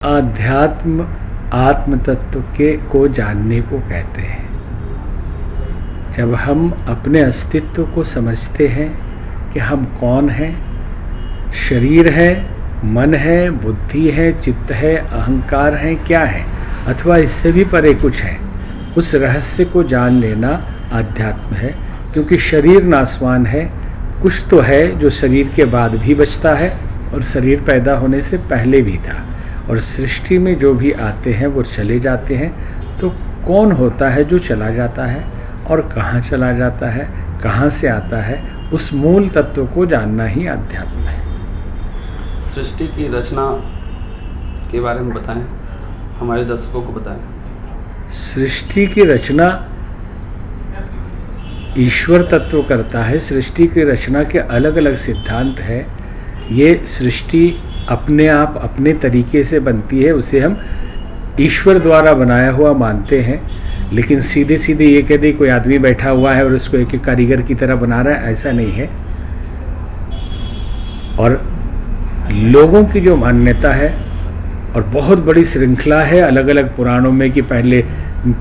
आध्यात्म आत्म तत्व को जानने को कहते हैं। जब हम अपने अस्तित्व को समझते हैं कि हम कौन हैं, शरीर है, मन है, बुद्धि है, चित्त है, अहंकार है, क्या है, अथवा इससे भी परे कुछ है, उस रहस्य को जान लेना आध्यात्म है। क्योंकि शरीर नाशवान है, कुछ तो है जो शरीर के बाद भी बचता है और शरीर पैदा होने से पहले भी था, और सृष्टि में जो भी आते हैं वो चले जाते हैं। तो कौन होता है जो चला जाता है और कहाँ चला जाता है, कहाँ से आता है, उस मूल तत्व को जानना ही अध्यात्म है। सृष्टि की रचना के बारे में बताएं, हमारे दर्शकों को बताएं। सृष्टि की रचना ईश्वर तत्व करता है। सृष्टि की रचना के अलग अलग सिद्धांत है। ये सृष्टि अपने आप अपने तरीके से बनती है, उसे हम ईश्वर द्वारा बनाया हुआ मानते हैं। लेकिन सीधे सीधे ये कह दे कोई आदमी बैठा हुआ है और उसको एक एक कारीगर की तरह बना रहा है, ऐसा नहीं है। और लोगों की जो मान्यता है, और बहुत बड़ी श्रृंखला है अलग अलग पुराणों में कि पहले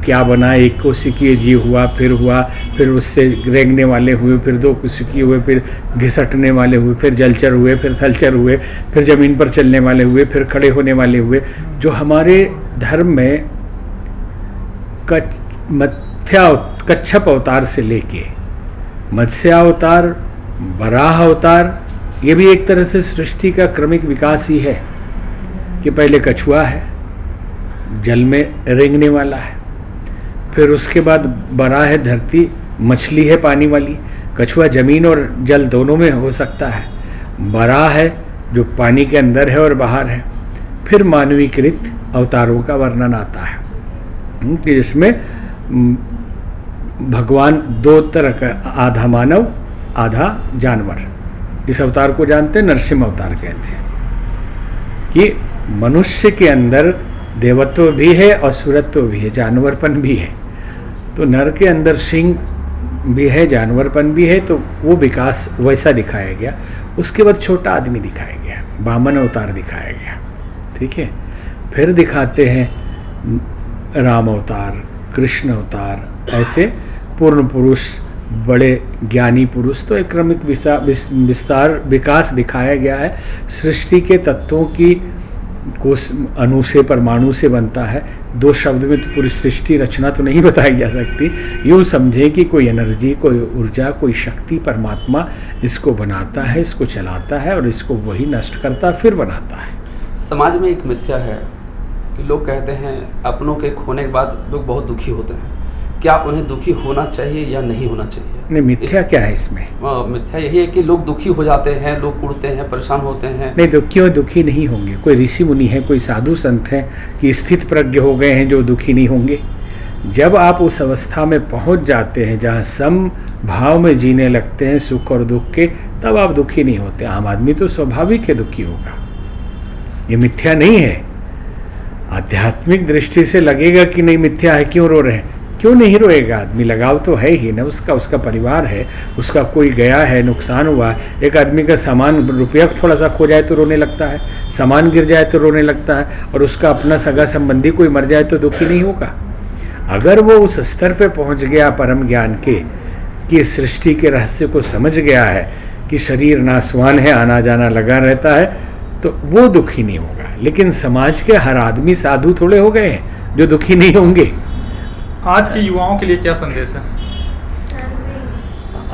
क्या बना, एक कोशिकीय जीव हुआ, फिर उससे रेंगने वाले हुए, फिर दो कोशिकीय हुए, फिर घिसटने वाले हुए, फिर जलचर हुए, फिर थलचर हुए, फिर जमीन पर चलने वाले हुए, फिर खड़े होने वाले हुए। जो हमारे धर्म में कच्छप अवतार से लेके मत्स्यावतार, वराह अवतार, ये भी एक तरह से सृष्टि का क्रमिक विकास ही है कि पहले कछुआ है, जल में रेंगने वाला है, फिर उसके बाद बड़ा है धरती, मछली है पानी वाली, कछुआ जमीन और जल दोनों में हो सकता है, बड़ा है जो पानी के अंदर है और बाहर है। फिर मानवीकृत अवतारों का वर्णन आता है कि जिसमें भगवान दो तरह का, आधा मानव आधा जानवर, इस अवतार को जानते हैं नरसिंह अवतार कहते हैं। कि मनुष्य के अंदर देवत्व भी है, असुरत्व भी है, जानवरपन भी है। तो नर के अंदर सिंह भी है, जानवरपन भी है, तो वो विकास वैसा दिखाया गया। उसके बाद छोटा आदमी दिखाया गया, वामन अवतार दिखाया गया, ठीक है। फिर दिखाते हैं राम अवतार, कृष्ण अवतार, ऐसे पूर्ण पुरुष, बड़े ज्ञानी पुरुष। तो एक क्रमिक विस्तार विकास दिखाया गया है। सृष्टि के तत्वों की कोष अणु से, परमाणु से बनता है। दो शब्द में तो पूरी सृष्टि रचना तो नहीं बताई जा सकती। यूँ समझें कि कोई एनर्जी, कोई ऊर्जा, कोई शक्ति, परमात्मा इसको बनाता है, इसको चलाता है और इसको वही नष्ट करता फिर बनाता है। समाज में एक मिथ्या है कि लोग कहते हैं अपनों के खोने के बाद लोग बहुत दुखी होते हैं। क्या उन्हें दुखी होना चाहिए या नहीं होना चाहिए? नहीं, मिथ्या क्या है इसमें? मिथ्या यही है कि लोग दुखी हो जाते हैं, लोग उड़ते हैं, परेशान होते हैं। नहीं, तो क्यों दुखी नहीं होंगे? कोई ऋषि मुनि है, कोई साधु संत है कि स्थित प्रज्ञ हो गए हैं जो दुखी नहीं होंगे? जब आप उस अवस्था में पहुंच जाते हैं जहां सम भाव में जीने लगते हैं सुख और दुख के, तब आप दुखी नहीं होते। आम आदमी तो स्वाभाविक है दुखी होगा, ये मिथ्या नहीं है। आध्यात्मिक दृष्टि से लगेगा कि नहीं मिथ्या है, क्यों रो रहे हैं? क्यों नहीं रोएगा आदमी? लगाव तो है ही ना, उसका परिवार है, उसका कोई गया है, नुकसान हुआ। एक आदमी का सामान, रुपया थोड़ा सा खो जाए तो रोने लगता है, सामान गिर जाए तो रोने लगता है, और उसका अपना सगा संबंधी कोई मर जाए तो दुखी नहीं होगा। अगर वो उस स्तर पे पहुंच गया परम ज्ञान के, कि सृष्टि के रहस्य को समझ गया है कि शरीर नाशवान है, आना जाना लगा रहता है, तो वो दुखी नहीं होगा। लेकिन समाज के हर आदमी साधु थोड़े हो गए हैं जो दुखी नहीं होंगे। आज के युवाओं के लिए क्या संदेश है?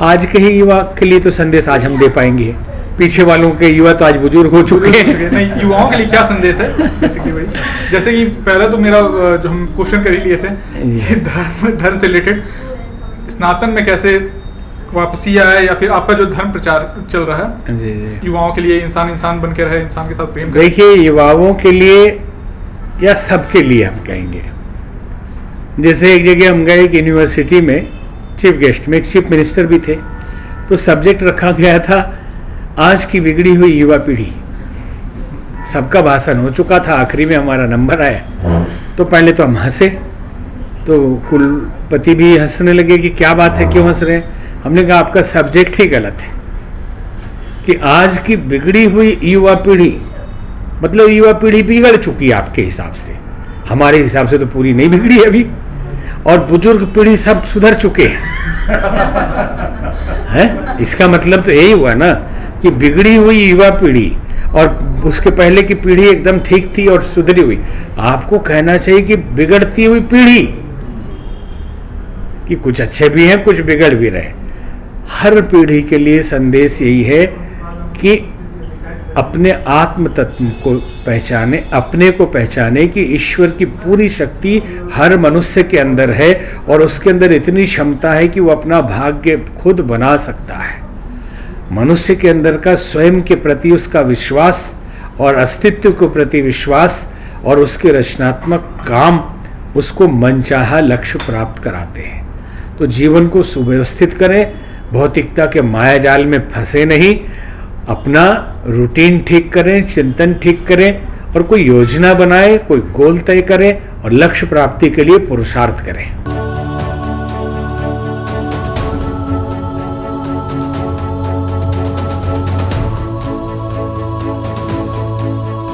आज के ही युवा के लिए तो संदेश आज हम दे पाएंगे, पीछे वालों के युवा तो आज बुजुर्ग हो चुके हैं। नहीं, युवाओं के लिए क्या संदेश है? जैसे कि पहले तो मेरा जो हम क्वेश्चन कर ही लिए थे, ये धर्म से रिलेटेड, स्नातन में कैसे वापसी आए, या फिर आपका जो धर्म प्रचार चल रहा है युवाओं के लिए, इंसान बन के रहे, इंसान के साथ प्रेम करे। देखिए, युवाओं के लिए या सबके लिए हम कहेंगे। जैसे एक जगह हम गए एक यूनिवर्सिटी में, चीफ गेस्ट में एक चीफ मिनिस्टर भी थे, तो सब्जेक्ट रखा गया था आज की बिगड़ी हुई युवा पीढ़ी। सबका भाषण हो चुका था, आखिरी में हमारा नंबर आया तो पहले तो हम हंसे, तो कुलपति भी हंसने लगे कि क्या बात है, क्यों हंस रहे हैं? हमने कहा आपका सब्जेक्ट ही गलत है कि आज की बिगड़ी हुई युवा पीढ़ी मतलब युवा पीढ़ी बिगड़ चुकी है आपके हिसाब से, हमारे हिसाब से तो पूरी नहीं बिगड़ी है अभी, और बुजुर्ग पीढ़ी सब सुधर चुके हैं। इसका मतलब तो यही हुआ ना कि बिगड़ी हुई युवा पीढ़ी और उसके पहले की पीढ़ी एकदम ठीक थी और सुधरी हुई। आपको कहना चाहिए कि बिगड़ती हुई पीढ़ी, कि कुछ अच्छे भी हैं कुछ बिगड़ भी रहे। हर पीढ़ी के लिए संदेश यही है कि अपने आत्म तत्व को पहचाने, अपने को पहचाने कि ईश्वर की पूरी शक्ति हर मनुष्य के अंदर है और उसके अंदर इतनी क्षमता है कि वो अपना भाग्य खुद बना सकता है। मनुष्य के अंदर का स्वयं के प्रति उसका विश्वास और अस्तित्व के प्रति विश्वास और उसके रचनात्मक काम उसको मनचाहा लक्ष्य प्राप्त कराते हैं। तो जीवन को सुव्यवस्थित करें, भौतिकता के माया जाल में फंसे नहीं, अपना रूटीन ठीक करें, चिंतन ठीक करें और कोई योजना बनाए, कोई गोल तय करें और लक्ष्य प्राप्ति के लिए पुरुषार्थ करें।